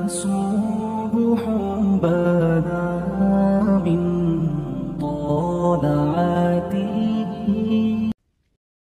صبح بدا من طلعته.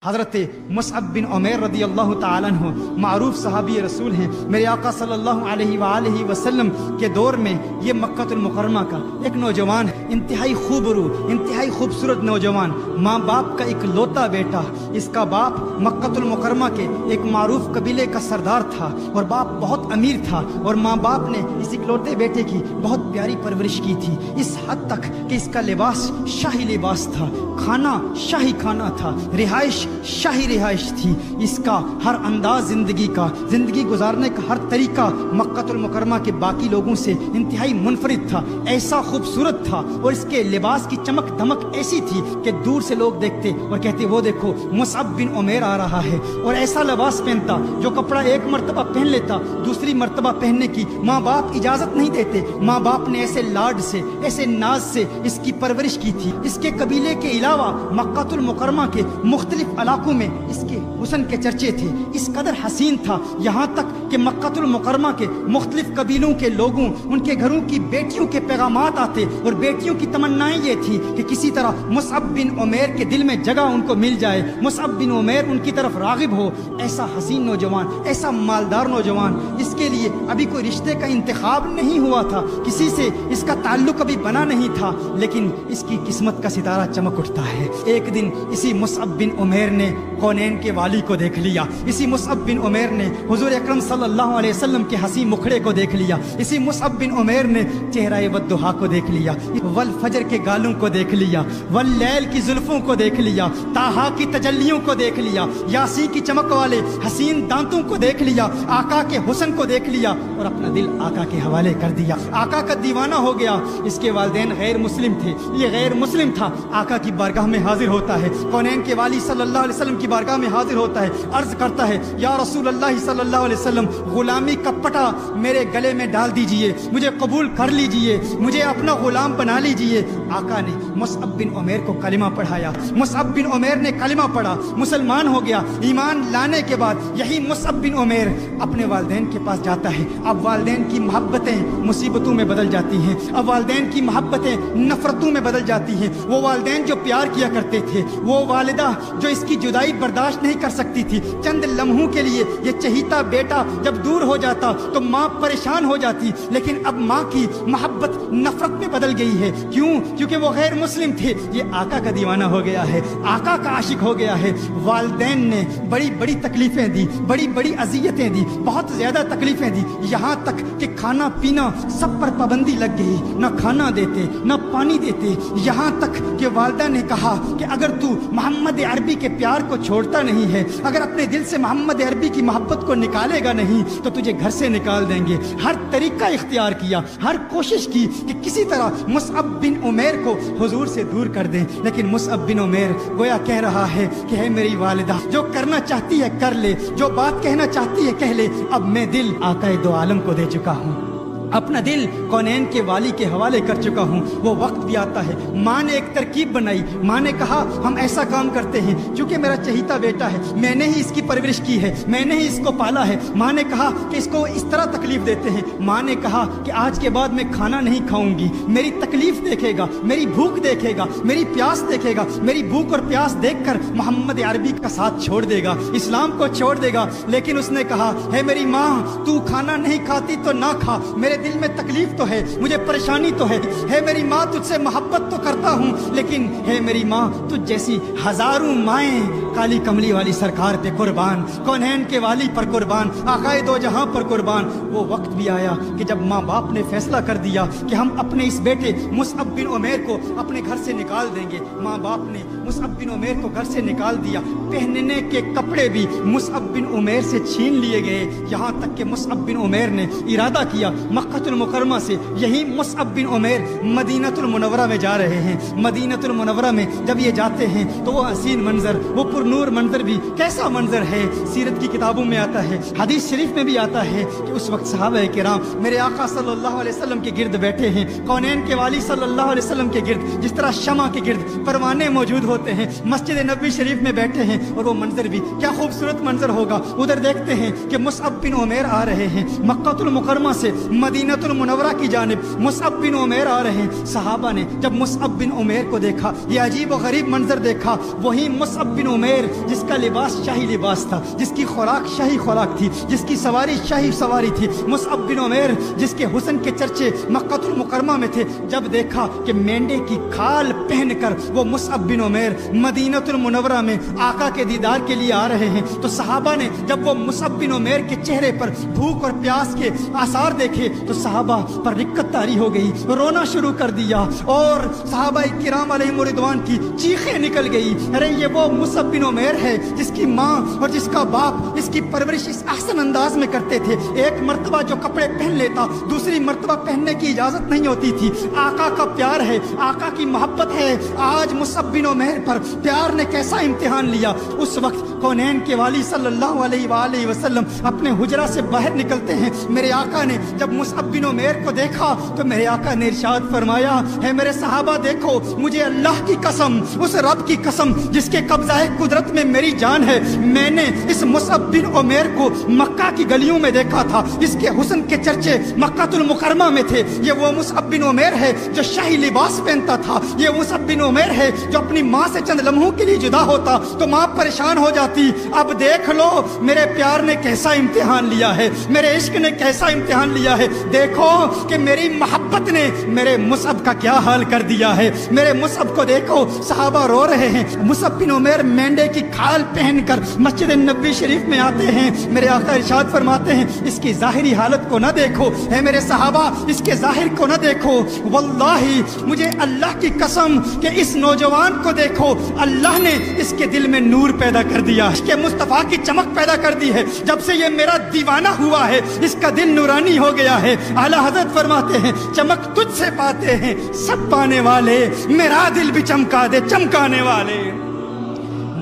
حضرت مصعب بن عمیر رضی اللہ تعالیٰ عنہ معروف صحابی رسول ہیں. میرے آقا صلی اللہ علیہ وآلہ وسلم کے دور میں یہ مکہ المکرمہ کا ایک نوجوان ہے، انتہائی خوبرو، انتہائی خوبصورت نوجوان، ماں باپ کا ایک لوتا بیٹا. اس کا باپ مکہ المکرمہ کے ایک معروف قبیلے کا سردار تھا اور باپ بہت امیر تھا، اور ماں باپ نے اس اکلوتے بیٹے کی بہت پیاری پرورش کی تھی، اس حد تک کہ اس کا لباس شاہی لباس تھا، کھانا شاہی کھانا تھا، رہائش شاہی رہائش تھی. اس کا ہر انداز زندگی گزارنے کا ہر طریقہ مکہ المکرمہ کے باقی لوگوں سے انتہائی منفرد تھا، ایسا خوبصورت تھا، اور اس کے لباس کی چمک دمک ایسی تھی کہ دور سے لوگ دیکھتے اور کہتے وہ دیکھو مصعب بن عمیر آ رہا ہے. اور ایسا لباس پہنتا جو کپڑا ایک مرتبہ پہن لیتا دوسری مرتبہ پہننے کی ماں باپ اجازت نہیں دیتے. ماں باپ نے ایسے لاڈ سے ایسے ناز سے اس کی پرورش کی تھی. اس کے قبیلے کے علاوہ مکہ المکرمہ کے مختلف علاقوں میں اس کے حسن کے چرچے تھے. اس قدر حسین تھا یہاں تک کہ مکہ المکرمہ کے مختلف قبیلوں کے لوگوں ان کے گھروں کی بیٹیوں کے پیغامات آتے اور بیٹیوں کی تمنائیں یہ تھی کہ کسی طرح مصعب بن عمیر کے دل میں جگہ ان کو مل جائے، مصعب بن عمیر ان کی طرف راغب ہو. ایسا حسین نوجوان، ایسا مالدار نوجوان، اس کے لیے ابھی کوئی رشتے کا انتخاب نہیں ہوا تھا، کسی سے اس کا تعلق ابھی بنا نہیں تھا، لیکن اس کی قسمت کا ستارہ چمک اٹھتا ہے. ایک دن اسی مصعب بن عمیر نے کونین کے والی کو دیکھ لیا. اسی مصعب بن عمیر نے حضور اکرم صلی اللہ علیہ وسلم کے حسین مکھڑے کو دیکھ لیا. اسی مصعب بن عمیر نے چہرہ والضحیٰ کو دیکھ لیا، والفجر کے گالوں کو دیکھ لیا، واللیل کی زلفوں کو دیکھ لیا، طٰہٰ کی تجلیوں کو دیکھ لیا، یاسین کی چمک والے حسین دانتوں کو دیکھ لیا، آقا کے حسن کو دیکھ لیا اور اپنا دل آقا کے حوالے کر دیا. آقا کا دیوانہ ہو گیا. اس کے والدین غیر مسلم تھے، یہ غیر مسلم تھا. آقا کی بارگاہ میں حاضر ہوتا ہے، کونین کے والی صلی اللہ علیہ وسلم کی بارگاہ میں حاضر ہوتا ہے، عرض کرتا ہے یا رسول اللہ صلی اللہ علیہ وسلم، غلامی کا پٹا میرے گلے میں ڈال دیجئے، مجھے قبول کر لیجئے، مجھے اپنا غلام بنا لیجئے. آقا نے مصعب بن عمیر کو کلمہ پڑھایا. مصعب بن عمیر نے کلمہ پڑھا، مسلمان ہو گیا. ایمان لانے کے بعد یہی مصعب بن عمیر اپنے والدین کے پاس جاتا ہے. اب والدین کی محبتیں مصیبتوں میں بدل جاتی ہیں، اب والدین کی محبتیں نفرتوں میں بدل جاتی ہیں. وہ والدین جو پیار کیا کرتے تھے، وہ والدہ جو اس کی جدائی برداشت نہیں کر سکتی تھی، چند لمحوں کے لیے یہ چہیتا بیٹا جب دور ہو جاتا تو ماں پریشان ہو جاتی. لیکن اب ماں کی محبت نفرت میں بدل گئی ہے. کیوں؟ کیونکہ وہ غیر مسلم تھے، یہ آقا کا دیوانہ ہو گیا ہے، آقا کا عاشق ہو گیا ہے. والدین نے بڑی بڑی تکلیفیں دی، بڑی بڑی اذیتیں دی، بہت زیادہ تکلیفیں دی، یہاں تک کہ کھانا پینا سب پر پابندی لگ گئی. نہ کھانا دیتے نہ پانی دیتے، یہاں تک کہ والدہ نے کہا کہ اگر تو محمد عربی کے پیار کو چھوڑتا نہیں ہے، اگر اپنے دل سے محمد عربی کی محبت کو نکالے گا نہیں تو تجھے گھر سے نکال دیں گے. ہر طریقہ اختیار کیا، ہر کوشش کی کہ کسی طرح مصعب بن عمیر کو حضور سے دور کر دیں. لیکن مصعب بن عمیر گویا کہہ رہا ہے کہ ہے میری والدہ، جو کرنا چاہتی ہے کر لے، جو بات کہنا چاہتی ہے کہہ لے. اب میں دل آقا دو عالم کو دے چکا ہوں، اپنا دل کونین کے والی کے حوالے کر چکا ہوں. وہ وقت بھی آتا ہے. ماں نے ایک ترکیب بنائی. ماں نے کہا ہم ایسا کام کرتے ہیں، چونکہ میرا چہیتا بیٹا ہے، میں نے ہی اس کی پرورش کی ہے، میں نے ہی اس کو پالا ہے. ماں نے کہا کہ اس کو اس طرح تکلیف دیتے ہیں. ماں نے کہا کہ آج کے بعد میں کھانا نہیں کھاؤں گی، میری تکلیف دیکھے گا، میری بھوک دیکھے گا، میری پیاس دیکھے گا. میری بھوک اور پیاس دیکھ کر محمد عربی کا ساتھ چھوڑ دے گا، اسلام کو چھوڑ دے گا. لیکن اس نے کہا ہے میری ماں، تو کھانا نہیں کھاتی تو نہ کھا، میرے دل میں تکلیف تو ہے، مجھے پریشانی تو ہے میری ماں، تجھ سے محبت تو کرتا ہوں، لیکن ہے میری ماں تجھ جیسی ہزاروں مائیں کالی کملی والی سرکار پہ قربان، کونین کے والی پر قربان، آقائے دو جہاں پر قربان. وہ وقت بھی آیا کہ جب ماں باپ نے فیصلہ کر دیا کہ ہم اپنے اس بیٹے مصعب بن عمیر کو اپنے گھر سے نکال دیں گے. ماں باپ نے مصعب بن عمیر کو گھر سے نکال دیا. پہننے کے کپڑے بھی مصعب بن عمیر سے چھین لیے گئے، یہاں تک کہ مصعب بن عمیر نے ارادہ کیا مکہ المکرمہ سے یہی مصعب بن عمیر مدینہ المنورہ میں جا رہے ہیں۔ مدینہ المنورہ میں جب یہ جاتے ہیں تو وہ حسین منظر، وہ پر نور منظر بھی کیسا منظر ہے، سیرت کی کتابوں میں آتا ہے، حدیث شریف میں بھی آتا ہے کہ اس وقت صحابہ کرام میرے آقا صلی اللہ علیہ وسلم کے گرد بیٹھے ہیں، کونین کے والی صلی اللہ علیہ وسلم کے گرد جس طرح شمع کے گرد پروانے موجود ہوتے ہیں، مسجد نبوی شریف میں بیٹھے ہیں، اور وہ منظر بھی کیا خوبصورت منظر ہوگا۔ ادھر دیکھتے ہیں کہ مصعب بن عمیر آ رہے ہیں مکہ المکرمہ سے مدینہ المنورہ کی جانب، مصعب بن عمیر آ رہے ہیں۔ صحابہ نے جب مصعب بن عمیر کو دیکھا، یہ عجیب و غریب منظر دیکھا، وہی مصعب بن عمیر جس کا لباس شاہی لباس تھا، جس کی خوراک شاہی خوراک تھی، جس کی سواری شاہی سواری تھی، مصعب بن عمیر جس کے حسن کے چرچے مکہ المکرمہ میں تھے، جب دیکھا کہ مینڈے کی کھال پہن کر وہ مصعب بن عمیر مدینہ المنورہ میں آقا کے دیدار کے لیے آ رہے ہیں، تو صحابہ نے جب وہ مصعب بن عمیر کے چہرے پر بھوک اور پیاس کے آثار دیکھے تو صحابہ پر رکت طاری ہو گئی، رونا شروع کر دیا، اور صحابہ کرام علیہم رضوان کی چیخیں نکل گئی، ارے یہ وہ مصعب بن عمیر ہے جس کی ماں اور جس کا باپ اس کی پرورش اس احسن انداز میں کرتے تھے، ایک مرتبہ جو کپڑے پہن لیتا دوسری مرتبہ پہننے کی اجازت نہیں ہوتی تھی، آقا کا پیار ہے، آقا کی محبت ہے، آج مصعب بن عمیر پر پیار نے کیسا امتحان لیا۔ اس وقت کونین کے والی صلی اللہ علیہ وآلہ وسلم اپنے حجرہ سے باہر نکلتے ہیں، میرے آقا نے جب مصعب بن عمیر کو دیکھا تو میرے آقا نے ارشاد فرمایا، ہے میرے صحابہ دیکھو، مجھے اللہ کی قسم، اس رب کی قسم جس کے قبضہ قدرت میں میری جان ہے، میں نے اس مصعب بن عمیر کو مکہ کی گلیوں میں دیکھا تھا، اس کے حسن کے چرچے مکہ المکرمہ میں تھے، یہ وہ مصعب بن عمیر ہے جو شاہی لباس پہنتا تھا، یہ مصعب بن عمیر ہے جو اپنی ماں سے چند لمحوں کے لیے جدا ہوتا تو ماں پریشان ہو جاتی، اب دیکھ لو میرے پیار نے کیسا امتحان لیا ہے، میرے عشق نے کیسا امتحان لیا ہے، دیکھو کہ میری محبت نے میرے مصعب کا کیا حال کر دیا ہے، میرے مصعب کو دیکھو۔ صحابہ رو رہے ہیں، مصعب بن عمیر مینڈے کی کھال پہن کر مسجد نبوی شریف میں آتے ہیں، میرے آقا ارشاد فرماتے ہیں اس کی ظاہری حالت کو نہ دیکھو، اے میرے صحابہ اس کے ظاہر کو نہ دیکھو، واللہ مجھے اللہ کی قسم کہ اس نوجوان کو دیکھو، اللہ نے اس کے دل میں نور پیدا کر دیا، اس کے مصطفیٰ کی چمک پیدا کر دی ہے، جب سے یہ میرا دیوانہ ہوا ہے اس کا دل نورانی ہو گیا ہے۔ اعلیٰ حضرت فرماتے ہیں چمک تجھ سے پاتے ہیں سب پانے والے، میرا دل بھی چمکا دے چمکانے والے۔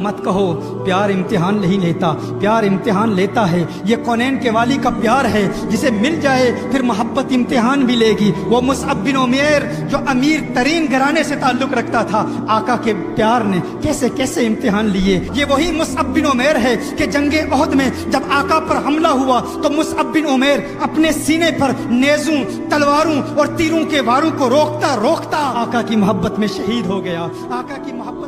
مت کہو پیار امتحان نہیں لیتا، پیار امتحان لیتا ہے، یہ کونین کے والی کا پیار ہے، جسے مل جائے پھر محبت امتحان بھی لے گی۔ وہ مصعب بن عمیر جو امیر ترین گھرانے سے تعلق رکھتا تھا، آقا کے پیار نے کیسے کیسے امتحان لیے۔ یہ وہی مصعب بن عمیر ہے کہ جنگ احد میں جب آقا پر حملہ ہوا تو مصعب بن عمیر اپنے سینے پر نیزوں، تلواروں اور تیروں کے واروں کو روکتا روکتا آقا کی محبت میں شہید ہو گیا، آقا کی محبت